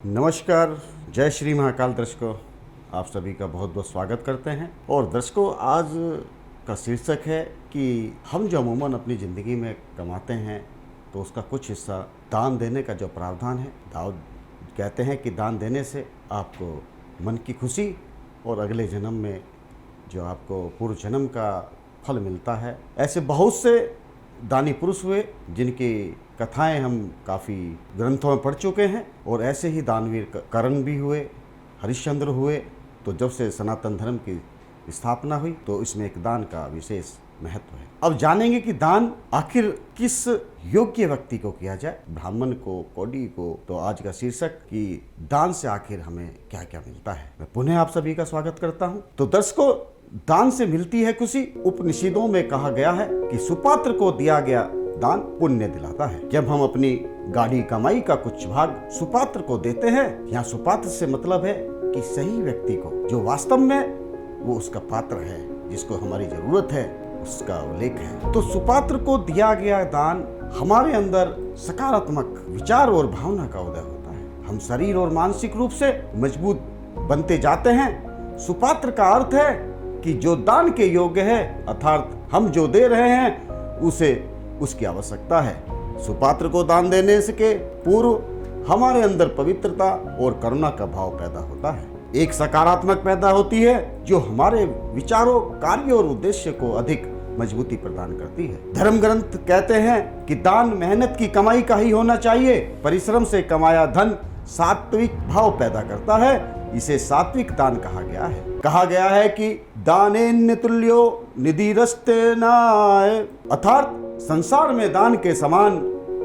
नमस्कार, जय श्री महाकाल दर्शकों, आप सभी का बहुत बहुत स्वागत करते हैं। और दर्शकों, आज का शीर्षक है कि हम जो अमूमन अपनी ज़िंदगी में कमाते हैं तो उसका कुछ हिस्सा दान देने का जो प्रावधान है। दाऊद कहते हैं कि दान देने से आपको मन की खुशी और अगले जन्म में जो आपको पूर्व जन्म का फल मिलता है। ऐसे बहुत से दानी पुरुष हुए जिनकी कथाएं हम काफ़ी ग्रंथों में पढ़ चुके हैं, और ऐसे ही दानवीर कर्ण भी हुए, हरिश्चंद्र हुए। तो जब से सनातन धर्म की स्थापना हुई तो इसमें एक दान का विशेष महत्व है। अब जानेंगे कि दान आखिर किस योग्य व्यक्ति को किया जाए, ब्राह्मण को, कौड़ी को। तो आज का शीर्षक कि दान से आखिर हमें क्या क्या मिलता है। मैं पुनः आप सभी का स्वागत करता हूँ। तो दर्शकों, दान से मिलती है खुशी। उपनिषदों में कहा गया है कि सुपात्र को दिया गया दान पुण्य दिलाता है। जब हम अपनी गाढ़ी कमाई का कुछ भाग सुपात्र को देते हैं, यहाँ सुपात्र से मतलब है कि सही व्यक्ति को, जो वास्तव में वो उसका पात्र है, जिसको हमारी जरूरत है, उसका उल्लेख है। तो सुपात्र को दिया गया दान हमारे अंदर सकारात्मक विचार और भावना का उदय होता है। हम शरीर और मानसिक रूप से मजबूत बनते जाते हैं। सुपात्र का अर्थ है कि जो दान के योग्य है, अर्थात हम जो दे रहे हैं उसे उसकी आवश्यकता है। सुपात्र को दान देने से के पूर्व हमारे अंदर पवित्रता और करुणा का भाव पैदा होता है। एक सकारात्मक पैदा होती है जो हमारे विचारों, कार्यों और उद्देश्य को अधिक मजबूती प्रदान करती है। धर्म ग्रंथ कहते हैं कि दान मेहनत की कमाई का ही होना चाहिए। परिश्रम से कमाया धन सात्विक भाव पैदा करता है। इसे सात्विक दान कहा गया है। कहा गया है कि दानेन तुल्यो निधिरस्तेनाय, अर्थात संसार में दान के समान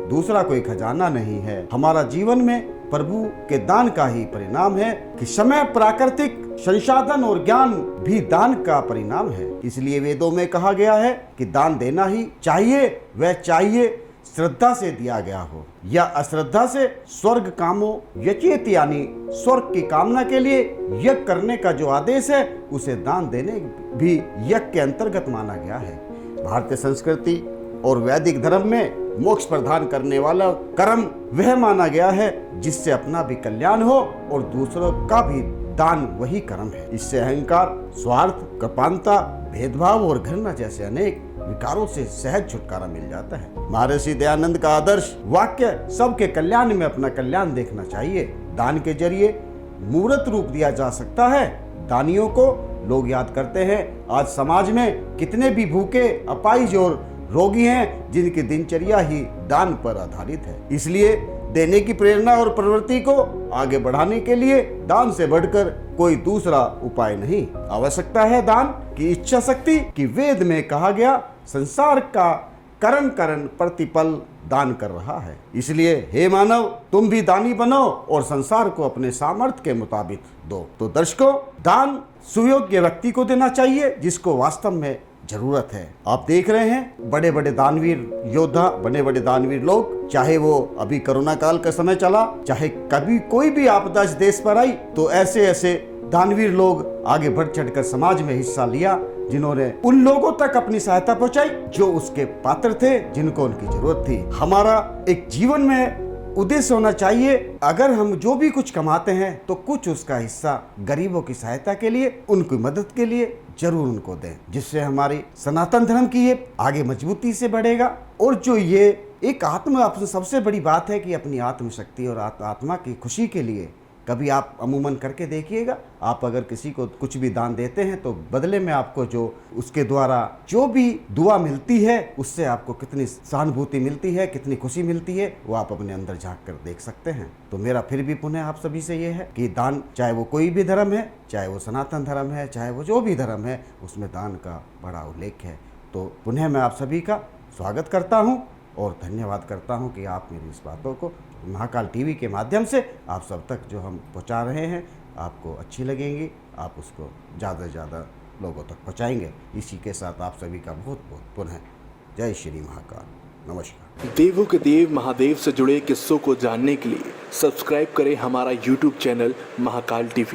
दूसरा कोई खजाना नहीं है। हमारा जीवन में प्रभु के दान का ही परिणाम है कि समय, प्राकृतिक संसाधन और ज्ञान भी दान का परिणाम है। इसलिए वेदों में कहा गया है कि दान देना ही चाहिए। वह चाहिए श्रद्धा से दिया गया हो या अश्रद्धा से। स्वर्ग कामो यचेत, यानी स्वर्ग की कामना के लिए यज्ञ करने का जो आदेश है, उसे दान देने भी यज्ञ के अंतर्गत माना गया है। भारतीय संस्कृति और वैदिक धर्म में मोक्ष प्रदान करने वाला कर्म वह माना गया है जिससे अपना भी कल्याण हो और दूसरों का भी दान वही कर्म है। इससे अहंकार, स्वार्थ, कृपांता, भेदभाव और घृणा जैसे अनेक विकारों से सहज छुटकारा मिल जाता है। महर्षि दयानंद का आदर्श वाक्य सबके कल्याण में अपना कल्याण देखना चाहिए। दान के जरिए मूर्त रूप दिया जा सकता है। दानियों को लोग याद करते हैं। आज समाज में कितने भी भूखे, अपाहिज और रोगी हैं जिनकी दिनचर्या ही दान पर आधारित है। इसलिए देने की प्रेरणा और प्रवृत्ति को आगे बढ़ाने के लिए दान से बढ़कर कोई दूसरा उपाय नहीं। आवश्यकता है दान की इच्छा शक्ति की। वेद में कहा गया, संसार का करण करण प्रतिपल दान कर रहा है। इसलिए हे मानव, तुम भी दानी बनो और संसार को अपने सामर्थ्य के मुताबिक दो। तो दर्शकों, दान सुयोग्य व्यक्ति को देना चाहिए जिसको वास्तव में जरूरत है। आप देख रहे हैं बड़े बड़े दानवीर योद्धा, बड़े बड़े दानवीर लोग, चाहे वो अभी कोरोना काल का समय चला, चाहे कभी कोई भी आपदा देश पर आई, तो ऐसे ऐसे दानवीर लोग आगे बढ़ चढ़कर समाज में हिस्सा लिया, जिन्होंने उन लोगों तक अपनी सहायता पहुंचाई जो उसके पात्र थे, जिनको उनकी जरूरत थी। हमारा एक जीवन में उद्देश्य होना चाहिए, अगर हम जो भी कुछ कमाते हैं तो कुछ उसका हिस्सा गरीबों की सहायता के लिए, उनकी मदद के लिए जरूर उनको दें, जिससे हमारी सनातन धर्म की ये आगे मजबूती से बढ़ेगा। और जो ये एक सबसे बड़ी बात है कि अपनी आत्मशक्ति और आत्मा की खुशी के लिए कभी आप अमूमन करके देखिएगा। आप अगर किसी को कुछ भी दान देते हैं तो बदले में आपको जो उसके द्वारा जो भी दुआ मिलती है, उससे आपको कितनी सहानुभूति मिलती है, कितनी खुशी मिलती है, वो आप अपने अंदर झांक कर देख सकते हैं। तो मेरा फिर भी पुनः आप सभी से ये है कि दान, चाहे वो कोई भी धर्म है, चाहे वो सनातन धर्म है, चाहे वो जो भी धर्म है, उसमें दान का बड़ा उल्लेख है। तो पुनः मैं आप सभी का स्वागत करता हूँ और धन्यवाद करता हूं कि आप मेरी इस बातों को महाकाल टीवी के माध्यम से आप सब तक जो हम पहुंचा रहे हैं, आपको अच्छी लगेंगी। आप उसको ज़्यादा से ज़्यादा लोगों तक पहुंचाएंगे। इसी के साथ आप सभी का बहुत बहुत पुनः जय श्री महाकाल। नमस्कार। देवों के देव महादेव से जुड़े किस्सों को जानने के लिए सब्सक्राइब करें हमारा YouTube चैनल महाकाल टीवी।